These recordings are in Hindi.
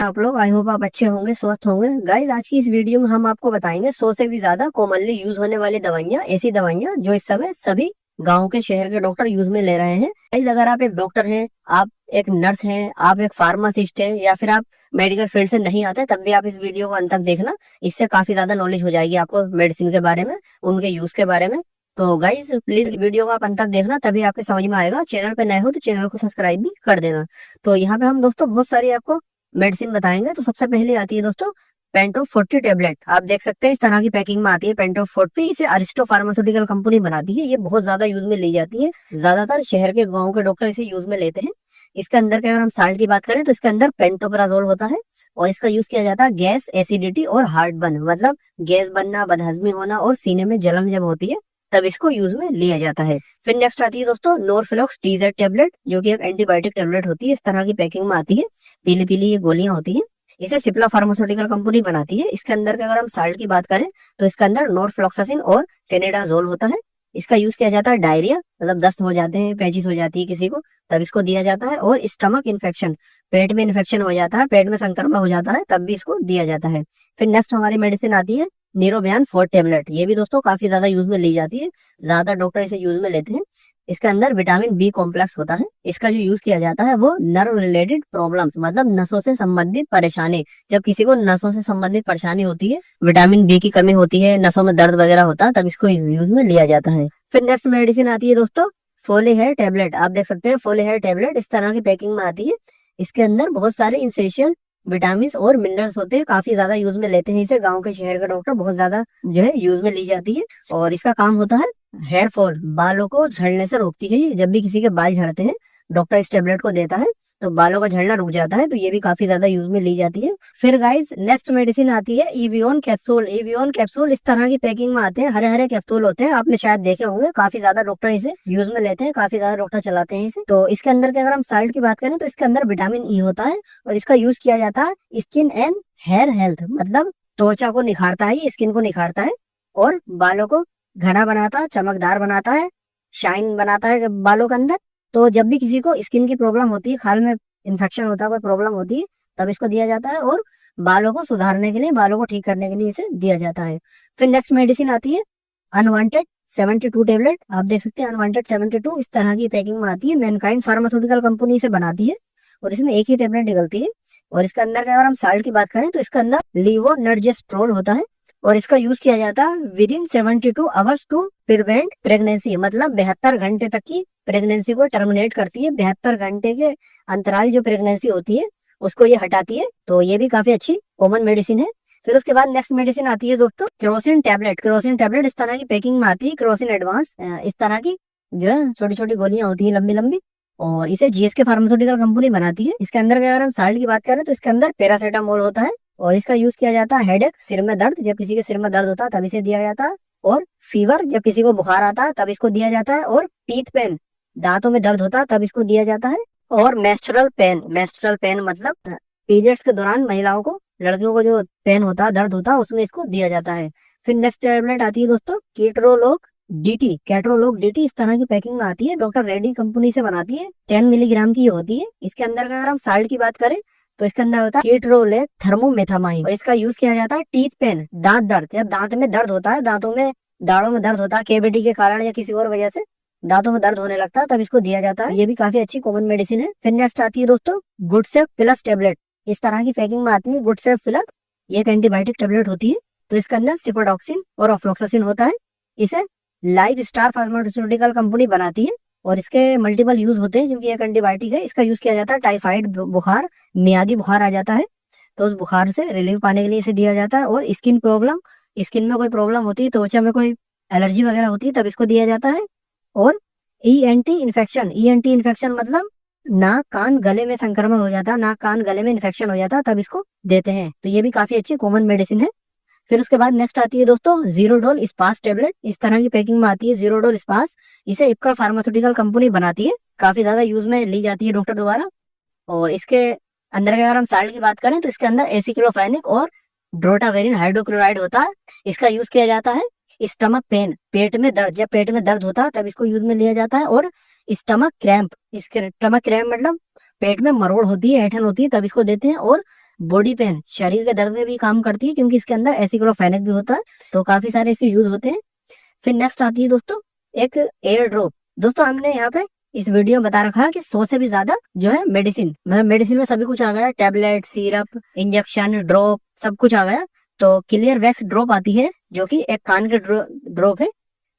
आप लोग आई होप आप अच्छे होंगे, स्वस्थ होंगे। गाइस, आज की इस वीडियो में हम आपको बताएंगे 100 से भी ज्यादा कॉमनली यूज होने वाली दवाइयाँ, ऐसी दवाइयाँ जो इस समय सभी गांव के शहर के डॉक्टर यूज में ले रहे हैं। गाइस, अगर आप एक डॉक्टर हैं, आप एक नर्स हैं, आप एक फार्मासिस्ट हैं, या फिर आप मेडिकल फील्ड से नहीं आते, तब भी आप इस वीडियो को अंत तक देखना। इससे काफी ज्यादा नॉलेज हो जाएगी आपको मेडिसिन के बारे में, उनके यूज के बारे में। तो गाइस, प्लीज वीडियो को आप अंत तक देखना, तभी आपके समझ में आएगा। चैनल पे नए हो तो चैनल को सब्सक्राइब भी कर देना। तो यहाँ पे हम दोस्तों बहुत सारी आपको मेडिसिन बताएंगे। तो सबसे पहले आती है दोस्तों पेंटो 40 टेबलेट। आप देख सकते हैं इस तरह की पैकिंग में आती है पेंटो 40। इसे अरिस्टो फार्मास्यूटिकल कंपनी बनाती है। ये बहुत ज्यादा यूज में ली जाती है, ज्यादातर शहर के गांव के डॉक्टर इसे यूज में लेते हैं। इसके अंदर के अगर हम साल्ट की बात करें तो इसके अंदर पेंटोपराजोल होता है, और इसका यूज किया जाता है गैस, एसिडिटी और हार्ट बर्न, मतलब गैस बनना, बदहजमी होना और सीने में जलन जब होती है तब इसको यूज में लिया जाता है। फिर नेक्स्ट आती है दोस्तों नॉर्फ्लॉक्स TZ टेबलेट, जो कि एक एंटीबायोटिक टेबलेट होती है। इस तरह की पैकिंग में आती है, पीली पीली ये गोलियां होती है। इसे सिप्ला फार्मास्यूटिकल कंपनी बनाती है। इसके अंदर के अगर हम साल्ट की बात करें तो इसके अंदर नॉर्फ्लॉक्सासिन और टेनेडाजोल होता है। इसका यूज किया जाता है डायरिया, मतलब दस्त हो जाते हैं, पेचिस हो जाती है किसी को, तब इसको दिया जाता है। और स्टमक इन्फेक्शन, पेट में इन्फेक्शन हो जाता है, पेट में संक्रमण हो जाता है, तब भी इसको दिया जाता है। फिर नेक्स्ट हमारी मेडिसिन आती है नीरोबियान 4 टेबलेट। ये भी दोस्तों काफी ज्यादा यूज में ली जाती है, ज्यादा डॉक्टर इसे यूज में लेते हैं। इसके अंदर विटामिन बी कॉम्प्लेक्स होता है। इसका जो यूज किया जाता है वो नर्व रिलेटेड प्रॉब्लम्स, मतलब नसों से संबंधित परेशानी, जब किसी को नसों से संबंधित परेशानी होती है, विटामिन बी की कमी होती है, नसों में दर्द वगैरह होता है, तब इसको यूज में लिया जाता है। फिर नेक्स्ट मेडिसिन आती है दोस्तों फोले हेयर टेबलेट। आप देख सकते हैं फोले हेयर टेबलेट इस तरह की पैकिंग में आती है। इसके अंदर बहुत सारे इंसेशियल विटामिन और मिनरल्स होते हैं, काफी ज्यादा यूज में लेते हैं इसे गांव के शहर के डॉक्टर, बहुत ज्यादा जो है यूज में ली जाती है। और इसका काम होता है हेयर फॉल, बालों को झड़ने से रोकती है। ये जब भी किसी के बाल झड़ते हैं, डॉक्टर इस टेबलेट को देता है तो बालों का झड़ना रुक जाता है। तो ये भी काफी ज्यादा यूज में ली जाती है। फिर गाइस, नेक्स्ट मेडिसिन आती है इवियोन कैप्सूल। इवियोन कैप्सूल इस तरह की पैकिंग में आते हैं, हरे हरे कैप्सूल होते हैं, आपने शायद देखे होंगे। काफी ज्यादा डॉक्टर इसे यूज में लेते हैं, काफी ज्यादा डॉक्टर चलाते हैं इसे। तो इसके अंदर के अगर हम साल्ट की बात करें तो इसके अंदर विटामिन ई होता है, और इसका यूज किया जाता है स्किन एंड हेयर हेल्थ, मतलब त्वचा को निखारता है, स्किन को निखारता है और बालों को घना बनाता है, चमकदार बनाता है, शाइन बनाता है बालों के अंदर। तो जब भी किसी को स्किन की प्रॉब्लम होती है, खाल में इन्फेक्शन होता है, कोई प्रॉब्लम होती है, तब इसको दिया जाता है। और बालों को सुधारने के लिए, बालों को ठीक करने के लिए इसे दिया जाता है। फिर नेक्स्ट मेडिसिन आती है अनवांटेड 72 टेबलेट। आप देख सकते हैं अनवांटेड 72 इस तरह की पैकिंग में आती है। मैनकाइंड फार्मास्यूटिकल कंपनी इसे बनाती है, और इसमें एक ही टेबलेट निकलती है। और इसके अंदर का अगर हम साल्ट की बात करें तो इसके अंदर लीवोनर्जेस्ट्रोल होता है, और इसका यूज किया जाता है within 72 hours to prevent pregnancy, मतलब 72 घंटे तक की प्रेगनेंसी को टर्मिनेट करती है। 72 घंटे के अंतराल जो प्रेगनेंसी होती है उसको ये हटाती है। तो ये भी काफी अच्छी कॉमन मेडिसिन है। फिर उसके बाद नेक्स्ट मेडिसिन आती है दोस्तों केरोसिन टेबलेट। केरोसिन टेबलेट इस तरह की पैकिंग में आती है, केरोसिन एडवांस, इस तरह की जो है छोटी छोटी गोलियां होती है, लंबी लंबी, और इसे GSK फार्मास्यूटिकल कंपनी बनाती है। इसके अंदर अगर हम साल्ट की बात करें तो इसके अंदर पैरासीटामोल होता है, और इसका यूज किया जाता है हेडेक, सिर में दर्द, जब किसी के सिर में दर्द होता है तब इसे दिया जाता है। और फीवर, जब किसी को बुखार आता है तब इसको दिया जाता है। और टीथ पेन, दांतों में दर्द होता है तब इसको दिया जाता है। और मेंस्ट्रुअल पेन, मेंस्ट्रुअल पेन मतलब पीरियड्स के दौरान महिलाओं को, लड़कियों को जो पेन होता है, दर्द होता है, उसमें इसको दिया जाता है। फिर नेक्स्ट टैबलेट आती है दोस्तों केट्रोलोक DT। कैट्रोलोक DT इस तरह की पैकिंग में आती है, डॉक्टर रेड्डी कंपनी से बनाती है, 10 मिलीग्राम की होती है। इसके अंदर का अगर हम साल्ट की बात करें तो इसके अंदर होता है केट्रोलेक थर्मोमेथामाइन, और इसका यूज किया जाता है टीथ पेन, दांत दर्द, जब दांत में दर्द होता है, दांतों में, दाढ़ों में दर्द होता है, केविटी के कारण या किसी और वजह से दांतों में दर्द होने लगता है, तब इसको दिया जाता है। ये भी काफी अच्छी कॉमन मेडिसिन है। फिर नेक्स्ट आती है दोस्तों गुडसेफ प्लस टेबलेट। इस तरह की पैकिंग में आती है गुडसेफ प्लस, ये एक एंटीबायोटिक टेबलेट होती है। तो इसके अंदर सिफोडॉक्सिन और ऑफ्लोक्सासिन होता है। इसे लाइफ स्टार फार्मास्यूटिकल कंपनी बनाती है, और इसके मल्टीपल यूज होते हैं क्योंकि एक एंटीबायोटिक है। इसका यूज किया जाता है टाइफाइड बुखार, मियादी बुखार आ जाता है तो उस बुखार से रिलीफ पाने के लिए इसे दिया जाता है। और स्किन प्रॉब्लम, स्किन में कोई प्रॉब्लम होती है, त्वचा में कोई एलर्जी वगैरह होती है, तब इसको दिया जाता है। और ENT इन्फेक्शन, ENT इन्फेक्शन मतलब नाक कान गले में संक्रमण हो जाता है, नाक कान गले में इन्फेक्शन हो जाता है, तब इसको देते हैं। तो ये भी काफी अच्छी कॉमन मेडिसिन है। फिर उसके बाद नेक्स्ट आती है दोस्तों जीरोडोल स्पास टेबलेट। इस तरह की पैकिंग में आती है जीरोडोल स्पास, इसे इप्का फार्मास्यूटिकल कंपनी बनाती है, काफी ज्यादा यूज में ली जाती है डॉक्टर द्वारा। और इसके अंदर के अगर हम साल्ट की बात करें तो इसके अंदर एसिक्लोफेनिक और ड्रोटावेरिन हाइड्रोक्लोराइड होता है। इसका यूज किया जाता है स्टमक पेन, पेट में दर्द, जब पेट में दर्द होता है तब इसको यूज में लिया जाता है। और स्टमक क्रैम्प, स्टमक क्रैम्प मतलब पेट में मरोड़ होती है, ऐंठन होती है, तब इसको देते हैं। और बॉडी पेन, शरीर के दर्द में भी काम करती है क्योंकि इसके अंदर एसिक्लोफेनेक भी होता है, तो काफी सारे इसके यूज होते हैं। फिर नेक्स्ट आती है दोस्तों एक एयर ड्रॉप। दोस्तों हमने यहाँ पे इस वीडियो में बता रखा है कि 100 से भी ज्यादा जो है मेडिसिन, मतलब मेडिसिन में सभी कुछ आ गया, टैबलेट, सिरप, इंजेक्शन, ड्रॉप, सब कुछ आ गया। तो क्लियर वैक्स ड्रॉप आती है जो कि एक कान के ड्रॉप है,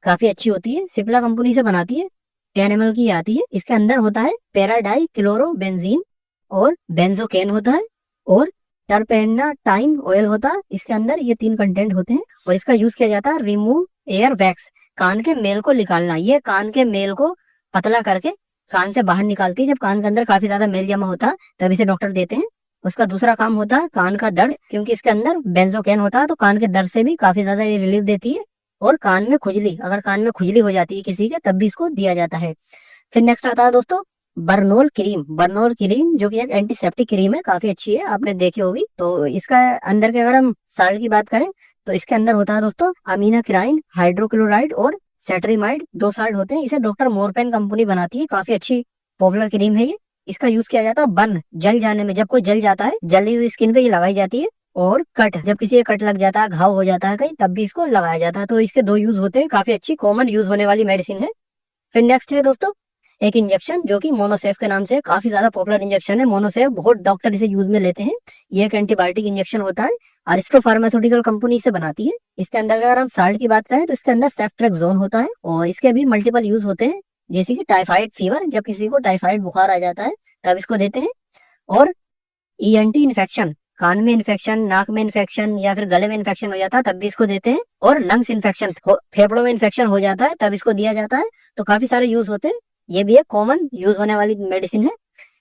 काफी अच्छी होती है, सिप्ला कंपनी से बनाती है, 10 ml की आती है। इसके अंदर होता है पैराडाई क्लोरोबेंजीन और बेंजोकेन होता है और टर्पेनाटाइन ऑयल होता है। इसके अंदर ये 3 कंटेंट होते हैं और इसका यूज किया जाता है रिमूव एयर वैक्स, कान के मेल को निकालना। ये कान के मेल को पतला करके कान से बाहर निकालती है। जब कान के अंदर काफी ज्यादा मेल जमा होता है तब इसे डॉक्टर देते हैं। उसका दूसरा काम होता है कान का दर्द, क्योंकि इसके अंदर बेंजोकेन होता है, तो कान के दर्द से भी काफी ज्यादा ये रिलीफ देती है। और कान में खुजली, अगर कान में खुजली हो जाती है किसी के, तब भी इसको दिया जाता है। फिर नेक्स्ट आता है दोस्तों बर्नोल क्रीम। बर्नोल क्रीम जो कि एक एंटीसेप्टिक क्रीम है, काफी अच्छी है, आपने देखी होगी। तो इसका अंदर के अगर हम साल्ट की बात करें तो इसके अंदर होता है दोस्तों अमीनाक्राइन, हाइड्रोक्लोराइड और सेट्रीमाइड, 2 साल्ट होते हैं। इसे डॉक्टर मोरपेन कंपनी बनाती है, काफी अच्छी पॉपुलर क्रीम है ये। इसका यूज किया जाता है बर्न, जल जाने में, जब कोई जल जाता है, जली हुई स्किन पे ये लगाई जाती है। और कट, जब किसी का कट लग जाता है, घाव हो जाता है कहीं, तब भी इसको लगाया जाता है। तो इसके 2 यूज होते हैं, काफी अच्छी कॉमन यूज होने वाली मेडिसिन है। फिर नेक्स्ट है दोस्तों एक इंजेक्शन जो कि मोनोसेफ के नाम से काफी ज्यादा पॉपुलर इंजेक्शन है। मोनोसेफ बहुत डॉक्टर इसे यूज में लेते हैं। ये एक एंटीबायोटिक इंजेक्शन होता है, अरिस्टो फार्मास्यूटिकल कंपनी से बनाती है। इसके अंदर अगर हम साल्ट की बात करें तो इसके अंदर सेफ्ट्रेक्सोन होता है और इसके भी मल्टीपल यूज होते हैं, जैसे कि टाइफाइड फीवर, जब किसी को टाइफाइड बुखार आ जाता है तब इसको देते हैं। और ईएनटी इन्फेक्शन, कान में इन्फेक्शन, नाक में इन्फेक्शन या फिर गले में इन्फेक्शन हो जाता है तब भी इसको देते हैं। और लंग्स इन्फेक्शन, फेफड़ों में इन्फेक्शन हो जाता है तब इसको दिया जाता है। तो काफी सारे यूज होते हैं, ये भी एक कॉमन यूज होने वाली मेडिसिन है।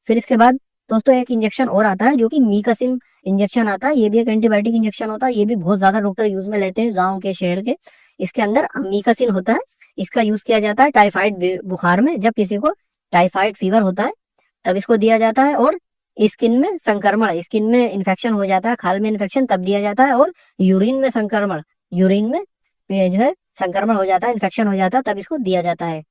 फिर इसके बाद दोस्तों एक इंजेक्शन और आता है जो कि मीकासिन इंजेक्शन आता है। ये भी एक एंटीबायोटिक इंजेक्शन होता है, ये भी बहुत ज्यादा डॉक्टर यूज में लेते हैं गाँव के, शहर के। इसके अंदर मीकासिन होता है, इसका यूज किया जाता है टाइफाइड बुखार में, जब किसी को टाइफाइड फीवर होता है तब इसको दिया जाता है। और स्किन में संक्रमण, स्किन में इन्फेक्शन हो जाता है, खाल में इन्फेक्शन, तब दिया जाता है। और यूरिन में संक्रमण, यूरिन में जो है संक्रमण हो जाता है, इन्फेक्शन हो जाता है, तब इसको दिया जाता है।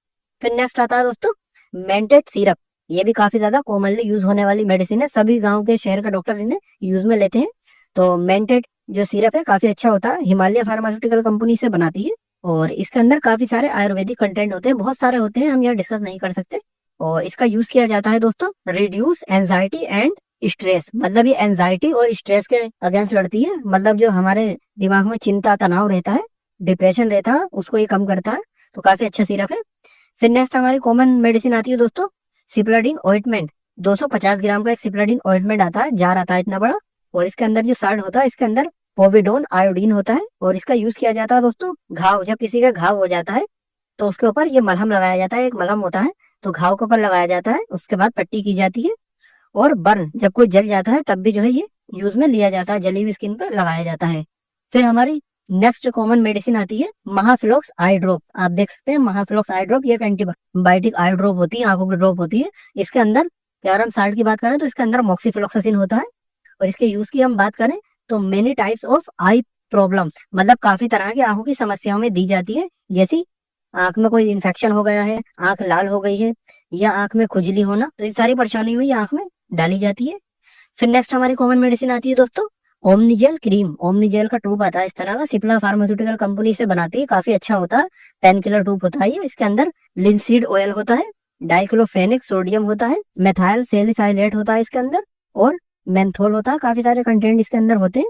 फिर नेक्स्ट आता है दोस्तों मेंटेड सिरप। ये भी काफी ज्यादा कॉमनली यूज होने वाली मेडिसिन है, सभी गांव के, शहर के डॉक्टर इन्हें यूज में लेते हैं। तो मेंटेड जो सिरप है काफी अच्छा होता है, हिमालय फार्मास्यूटिकल कंपनी से बनाती है और इसके अंदर काफी सारे आयुर्वेदिक कंटेंट होते हैं, बहुत सारे होते हैं, हम यहाँ डिस्कस नहीं कर सकते। और इसका यूज किया जाता है दोस्तों रिड्यूस एंजाइटी एंड स्ट्रेस, मतलब ये एंजाइटी और स्ट्रेस के अगेंस्ट लड़ती है, मतलब जो हमारे दिमाग में चिंता, तनाव रहता है, डिप्रेशन रहता है, उसको ये कम करता है। तो काफी अच्छा सिरप है। फिर नेक्स्ट हमारी कॉमन मेडिसिन आती है दोस्तों सिप्लाडिन ऑइंटमेंट। 250 ग्राम का एक सिप्लाडिन ऑइंटमेंट आता है, जार आता है इतना बड़ा, और इसके अंदर जो साल्ट होता है, इसके अंदर पोविडोन आयोडीन होता है। और इसका यूज किया जाता है दोस्तों घाव, जब किसी का घाव हो जाता है तो उसके ऊपर ये मलहम लगाया जाता है, एक मलहम होता है, तो घाव के ऊपर लगाया जाता है, उसके बाद पट्टी की जाती है। और बर्न, जब कोई जल जाता है तब भी जो है ये यूज में लिया जाता है, जली हुई स्किन पर लगाया जाता है। फिर हमारी नेक्स्ट कॉमन मेडिसिन आती है महाफ्लोक्स आई ड्रॉप। आप देख सकते हैं महाफ्लोक्स आई ड्रॉप, ये एक एंटीबायोटिक आई ड्रॉप होती है, आंखों की ड्रॉप होती है। इसके अंदर अगर हम साल्ट की बात करें तो इसके अंदर मॉक्सीफ्लोक्सासिन होता है। और इसके यूज की हम बात करें तो many types of I problem, मतलब काफी तरह की आंखों की समस्याओं में दी जाती है, जैसी आंख में कोई इन्फेक्शन हो गया है, आंख लाल हो गई है, या आंख में खुजली होना, तो इन सारी परेशानी में ये आंख में डाली जाती है। फिर नेक्स्ट हमारी कॉमन मेडिसिन आती है दोस्तों ओमनीजेल क्रीम। ओमनीजेल का ट्यूब आता है इस तरह का, सिप्ला फार्मास्यूटिकल कंपनी से बनाती है, काफी अच्छा होता है, पेन किलर ट्यूब होता है ये। इसके अंदर लिंसीड ऑयल होता है, डाइक्लोफेनिक सोडियम होता है, मेथाइल सैलिसाइलेट होता है इसके अंदर, और मेंथोल होता है, काफी सारे कंटेंट इसके अंदर होते हैं।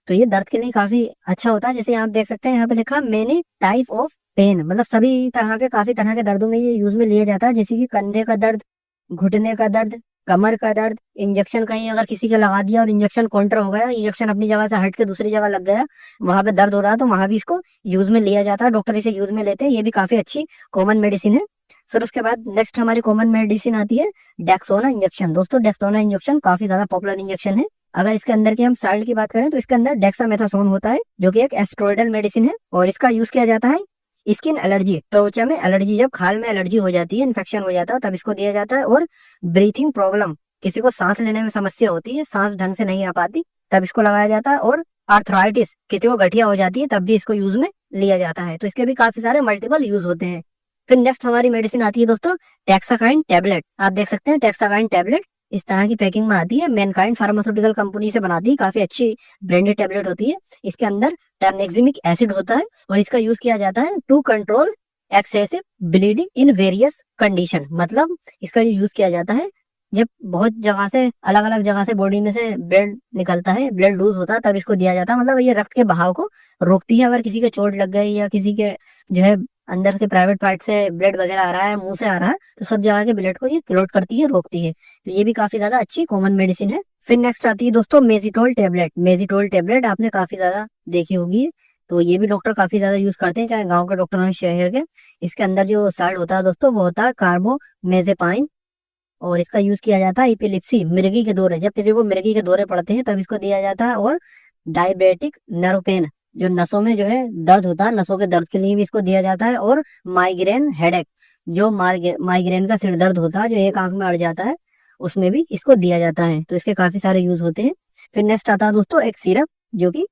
तो ये दर्द के लिए काफी अच्छा होता है। जैसे आप देख सकते हैं यहाँ पे लिखा मेनी टाइप ऑफ पेन, मतलब सभी तरह के, काफी तरह के दर्दों में ये यूज में लिया जाता है, जैसे कि कंधे का दर्द, घुटने का दर्द, कमर का दर्द, इंजेक्शन कहीं अगर किसी के लगा दिया और इंजेक्शन काउंटर हो गया, इंजेक्शन अपनी जगह से हट के दूसरी जगह लग गया, वहां पे दर्द हो रहा है, तो वहां भी इसको यूज में लिया जाता है, डॉक्टर इसे यूज में लेते हैं। ये भी काफी अच्छी कॉमन मेडिसिन है। फिर उसके बाद नेक्स्ट हमारी कॉमन मेडिसिन आती है डेक्सोना इंजेक्शन। दोस्तों डेक्सोना इंजेक्शन काफी ज्यादा पॉपुलर इंजेक्शन है। अगर इसके अंदर की हम साल्ट की बात करें तो इसके अंदर डेक्सामेथासोन होता है, जो कि एक एस्ट्रॉयडल मेडिसिन है, और इसका यूज किया जाता है स्किन एलर्जी, त्वचा में एलर्जी, जब खाल में एलर्जी हो जाती है, इन्फेक्शन हो जाता है, तब इसको दिया जाता है। और ब्रीथिंग प्रॉब्लम, किसी को सांस लेने में समस्या होती है, सांस ढंग से नहीं आ पाती, तब इसको लगाया जाता है। और आर्थराइटिस, किसी को गठिया हो जाती है, तब भी इसको यूज में लिया जाता है। तो इसके भी काफी सारे मल्टीपल यूज होते हैं। फिर नेक्स्ट हमारी मेडिसिन आती है दोस्तों टेक्साकाइन टैबलेट। आप देख सकते हैं टेक्साकाइन टैबलेट, इस तरह की पैकिंग में आती है। मैनकाइंड फार्मास्यूटिकल कंपनी से बनाती है, काफी अच्छी ब्रांडेड टेबलेट होती है। इसके अंदर टर्नेक्सिमिक एसिड होता है और इसका यूज किया जाता है to control excessive bleeding in various condition. मतलब इसका यूज किया जाता है जब बहुत जगह से, अलग अलग जगह से बॉडी में से ब्लड निकलता है, ब्लड लूज होता है, तब इसको दिया जाता है। मतलब ये रक्त के बहाव को रोकती है। अगर किसी के चोट लग गई या किसी के जो है अंदर से प्राइवेट पार्ट से ब्लड वगैरह आ रहा है, मुंह से आ रहा है, तो सब जगह के ब्लड को ये क्लोट करती है, रोकती है। तो ये भी काफी ज्यादा अच्छी कॉमन मेडिसिन है। फिर नेक्स्ट आती है दोस्तों मेजिटोल टेबलेट। मेजिटोल टेबलेट आपने काफी ज्यादा देखी होगी, तो ये भी डॉक्टर काफी ज्यादा यूज करते हैं, चाहे गांव के डॉक्टर हो शहर के। इसके अंदर जो साल्ट होता है दोस्तों वो होता है कार्बोमेजेपाइन, और इसका यूज किया जाता है एपिलेप्सी, मिर्गी के दौरे, जब किसी को मिर्गी के दौरे पड़ते हैं तब इसको दिया जाता है। और डायबिटिक नर्व पेन, जो नसों में जो है दर्द होता है, नसों के दर्द के लिए भी इसको दिया जाता है। और माइग्रेन हेडेक, जो माइग्रेन का सिर दर्द होता है जो एक आंख में अड़ जाता है, उसमें भी इसको दिया जाता है। तो इसके काफी सारे यूज होते हैं। फिर नेक्स्ट आता है दोस्तों एक सिरप, जो कि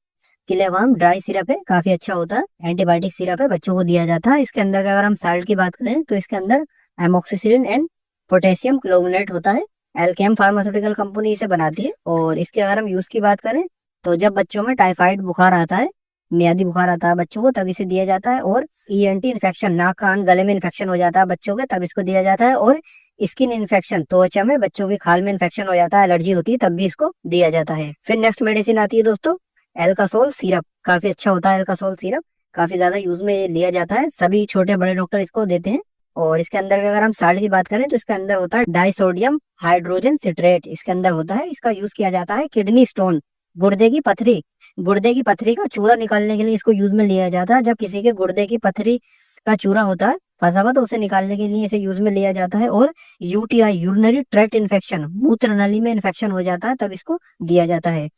किलेवाम ड्राई सिरप है, काफी अच्छा होता है, एंटीबायोटिक सिरप है, बच्चों को दिया जाता है। इसके अंदर अगर हम साल्ट की बात करें तो इसके अंदर एमोक्सिसिलिन एंड पोटेशियम क्लोमिनेट होता है। एल्केम फार्मास्यूटिकल कंपनी इसे बनाती है। और इसके अगर हम यूज की बात करें तो जब बच्चों में टाइफाइड बुखार आता है, मियादी बुखार आता है बच्चों को, तब इसे दिया जाता है। और ईएनटी इन्फेक्शन, नाक कान गले में इन्फेक्शन हो जाता है बच्चों के, तब इसको दिया जाता है। और स्किन इन्फेक्शन, त्वचा में बच्चों की खाल में इन्फेक्शन हो जाता है, एलर्जी होती है, तब भी इसको दिया जाता है। फिर नेक्स्ट मेडिसिन आती है दोस्तों एल्कासोल सिरप। काफी अच्छा होता है एल्कासोल सिरप, काफी ज्यादा यूज में लिया जाता है, सभी छोटे बड़े डॉक्टर इसको देते हैं। और इसके अंदर अगर हम साल्ट की बात करें तो इसके अंदर होता है डाइसोडियम हाइड्रोजन सिट्रेट, इसके अंदर होता है। इसका यूज किया जाता है किडनी स्टोन, गुर्दे की पथरी, गुर्दे की पथरी का चूरा निकालने के लिए इसको यूज में लिया जाता है। जब किसी के गुर्दे की पथरी का चूरा होता है फंसा हुआ, तो उसे निकालने के लिए इसे यूज में लिया जाता है। और यूटीआई, यूरिनरी ट्रैक्ट इन्फेक्शन, मूत्र नली में इन्फेक्शन हो जाता है, तब इसको दिया जाता है।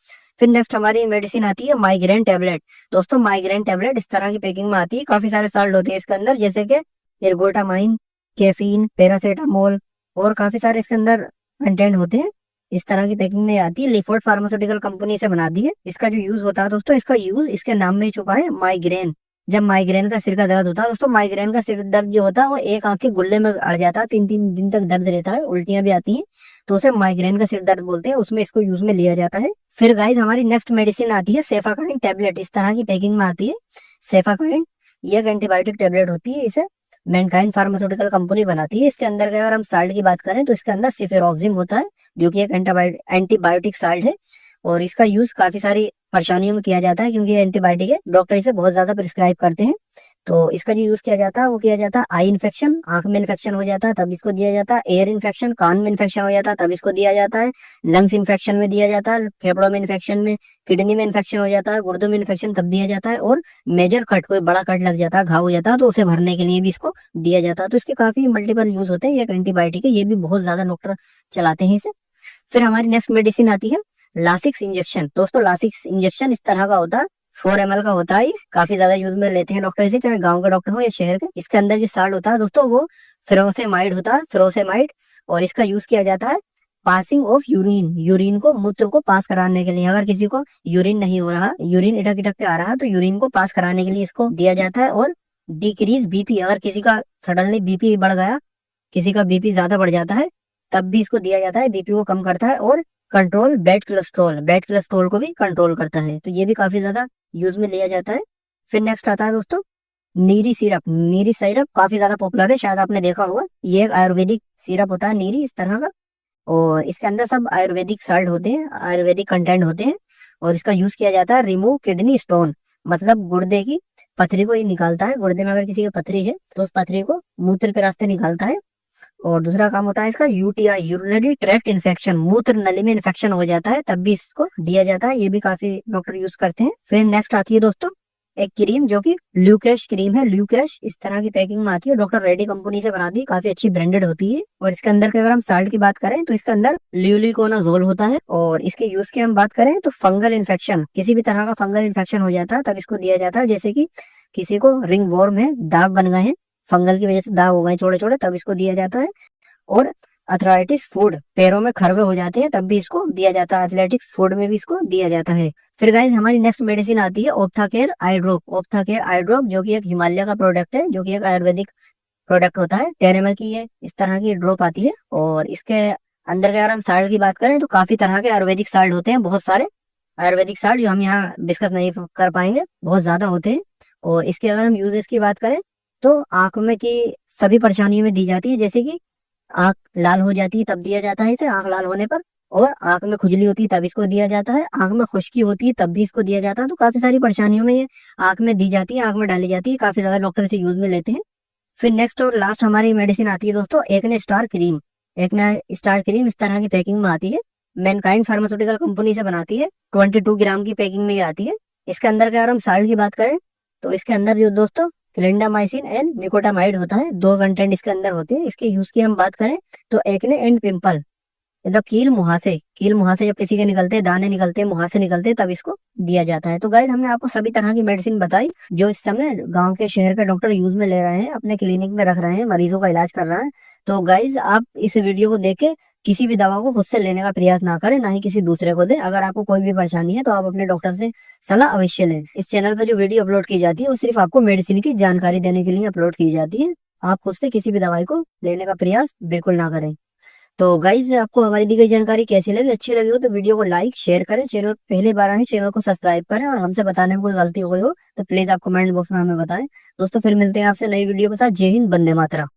फिर नेक्स्ट हमारी मेडिसिन आती है माइग्रेन टेबलेट। दोस्तों माइग्रेन टेबलेट इस तरह की पैकिंग में आती है, काफी सारे साल्ट होते हैं इसके अंदर, जैसे कि एर्गोटामाइन, कैफीन, पैरासेटामोल, और काफी सारे इसके अंदर कंटेंट होते हैं। इस तरह की पैकिंग में आती है। लिफोर्ड फार्मास्यूटिकल कंपनी से बनाती है। इसका जो यूज होता है दोस्तों, इसका यूज इसके नाम में ही छुपा है, माइग्रेन। जब माइग्रेन का सिर का दर्द होता है दोस्तों, माइग्रेन का सिर दर्द जो होता है वो एक आंख के गुल्ले में अड़ जाता है, 3-3 दिन तक दर्द रहता है, उल्टियां भी आती हैं, तो उसे माइग्रेन का सिर दर्द बोलते हैं, उसमें इसको यूज में लिया जाता है। फिर गाइस हमारी नेक्स्ट मेडिसिन आती है सेफाकाइन टेबलेट। इस तरह की पैकिंग में आती है सेफाकाइन, ये एक एंटीबायोटिक टेबलेट होती है, इसे मैनकाइंड फार्मास्यूटिकल कंपनी बनाती है। इसके अंदर अगर हम साल्ट की बात करें तो इसके अंदर सिफेरोक्सिम होता है, जो कि एक एंटीबायोटिक साल्ट है। और इसका यूज काफी सारी परेशानियों में किया जाता है, क्योंकि ये एंटीबायोटिक है, डॉक्टर इसे बहुत ज्यादा प्रिस्क्राइब करते हैं। तो इसका जो यूज किया जाता है वो किया जाता है आई इन्फेक्शन, आंख में इन्फेक्शन हो जाता है तब इसको दिया जाता है। एयर इन्फेक्शन, कान में इन्फेक्शन हो जाता है तब इसको दिया जाता है। लंग्स इन्फेक्शन में दिया जाता है, फेफड़ों में इन्फेक्शन में, किडनी में इन्फेक्शन हो जाता है, गुर्दों में इन्फेक्शन तब दिया जाता है। और मेजर कट, कोई बड़ा कट लग जाता है, घाव हो जाता है, तो उसे भरने के लिए भी इसको दिया जाता है। तो इसके काफी मल्टीपल यूज होते हैं। ये एक एंटीबायोटिक है, ये भी बहुत ज्यादा डॉक्टर चलाते हैं इसे। फिर हमारी नेक्स्ट मेडिसिन आती है लासिक्स इंजेक्शन। दोस्तों लासिक्स इंजेक्शन इस तरह का होता है, 4 ml का होता है, काफी ज्यादा यूज में लेते हैं डॉक्टर इसे, चाहे गांव का डॉक्टर हो या शहर के। इसके अंदर जो साल्ट होता है दोस्तों वो फ्रोसेमाइड होता है, फ्रोसेमाइड। और इसका यूज किया जाता है पासिंग ऑफ यूरिन, यूरिन को, मूत्र को पास कराने के लिए। अगर किसी को यूरिन नहीं हो रहा, यूरिन इटक इटक के आ रहा है, तो यूरिन को पास कराने के लिए इसको दिया जाता है। और डिक्रीज बीपी, अगर किसी का सडनली बीपी बढ़ गया, किसी का बीपी ज्यादा बढ़ जाता है, तब भी इसको दिया जाता है, बीपी को कम करता है। और control bad cholesterol, bad cholesterol को भी कंट्रोल करता है, तो ये भी काफी ज्यादा यूज में लिया जाता है। फिर नेक्स्ट आता है दोस्तों नीरी सिरप। नीरी सिरप काफी ज्यादा पॉपुलर है, शायद आपने देखा होगा। ये एक आयुर्वेदिक सिरप होता है नीरी, इस तरह का, और इसके अंदर सब आयुर्वेदिक साल्ट होते हैं, आयुर्वेदिक कंटेंट होते हैं। और इसका यूज किया जाता है रिमूव किडनी स्टोन, मतलब गुर्दे की पथरी को ये निकालता है। गुर्दे में अगर किसी की पथरी है तो उस पथरी को मूत्र के रास्ते निकालता है। और दूसरा काम होता है इसका यूटीआई, यूरिनरी ट्रैक्ट इन्फेक्शन, मूत्र नली में इन्फेक्शन हो जाता है तब भी इसको दिया जाता है, ये भी काफी डॉक्टर यूज करते हैं। फिर नेक्स्ट आती है दोस्तों एक क्रीम, जो कि ल्यूक्रश क्रीम है। ल्यूक्रश इस तरह की पैकिंग में आती है, डॉक्टर रेड्डी कंपनी से बनाती है, काफी अच्छी ब्रांडेड होती है। और इसके अंदर के अगर हम साल्ट की बात करें तो इसके अंदर ल्यूलिकोनाजोल होता है। और इसके यूज की हम बात करें तो फंगल इन्फेक्शन, किसी भी तरह का फंगल इन्फेक्शन हो जाता है तब इसको दिया जाता है। जैसे कि किसी को रिंग वॉर्म है, दाग बन गए हैं, फंगल की वजह से दाग हो गए छोटे छोटे, तब इसको दिया जाता है। और अथराइटिस फूड, पैरों में खरवे हो जाते हैं तब भी इसको दिया जाता है, एथलेटिक्स फूड में भी इसको दिया जाता है। फिर गाइस हमारी नेक्स्ट मेडिसिन आती है ओप्थाकेयर आई ड्रॉप। ओप्थाकेयर आई ड्रॉप जो कि एक हिमालय का प्रोडक्ट है, जो कि एक आयुर्वेदिक प्रोडक्ट होता है, 10 ml की है, इस तरह की ड्रॉप आती है। और इसके अंदर के अगर हम साल्ट की बात करें तो काफी तरह के आयुर्वेदिक साल्ट होते हैं, बहुत सारे आयुर्वेदिक साल्ट जो हम यहाँ डिस्कस नहीं कर पाएंगे, बहुत ज्यादा होते हैं। और इसके अगर हम यूजेस की बात करें तो आंख में की सभी परेशानियों में दी जाती है, जैसे कि आंख लाल हो जाती है तब दिया जाता है इसे, आंख लाल होने पर। और आंख में खुजली होती है तब इसको दिया जाता है, आंख में खुश्की होती है तब भी इसको दिया जाता है। तो काफी सारी परेशानियों में ये आंख में दी जाती है, आंख में डाली जाती है, काफी ज्यादा डॉक्टर इसे यूज में लेते हैं। फिर नेक्स्ट और लास्ट हमारी मेडिसिन आती है दोस्तों acne star cream. Acne star cream इस तरह की पैकिंग में आती है, मैनकाइंड फार्मास्यूटिकल कंपनी से बनाती है, 22 ग्राम की पैकिंग में ये आती है। इसके अंदर का अगर हम साल्ट की बात करें तो इसके अंदर जो दोस्तों क्लिंडामाइसिन एंड निकोटामाइड होता है, दो कंटेंट इसके अंदर होते हैं। इसके यूज की हम बात करें तो एक्ने एंड पिंपल, मतलब कील मुहासे जब किसी के निकलते हैं, दाने निकलते हैं, मुहासे निकलते हैं, तब इसको दिया जाता है। तो गाइस हमने आपको सभी तरह की मेडिसिन बताई जो इस समय गांव के शहर के डॉक्टर यूज में ले रहे हैं, अपने क्लिनिक में रख रहे हैं, मरीजों का इलाज कर रहे हैं। तो गाइस आप इस वीडियो को देख के किसी भी दवा को खुद से लेने का प्रयास ना करें, ना ही किसी दूसरे को दें। अगर आपको कोई भी परेशानी है तो आप अपने डॉक्टर से सलाह अवश्य लें। इस चैनल पर जो वीडियो अपलोड की जाती है वो सिर्फ आपको मेडिसिन की जानकारी देने के लिए अपलोड की जाती है। आप खुद से किसी भी दवाई को लेने का प्रयास बिल्कुल ना करें। तो गाइज आपको हमारी दी गई जानकारी कैसी लगी, अच्छी लगी हो तो वीडियो को लाइक शेयर करें, चैनल पहले बार आए चैनल को सब्सक्राइब करें, और हमसे बताने में कोई गलती हो गई हो तो प्लीज आप कमेंट बॉक्स में हमें बताएं। दोस्तों फिर मिलते हैं आपसे नई वीडियो के साथ। जय हिंद, वंदे मातरम।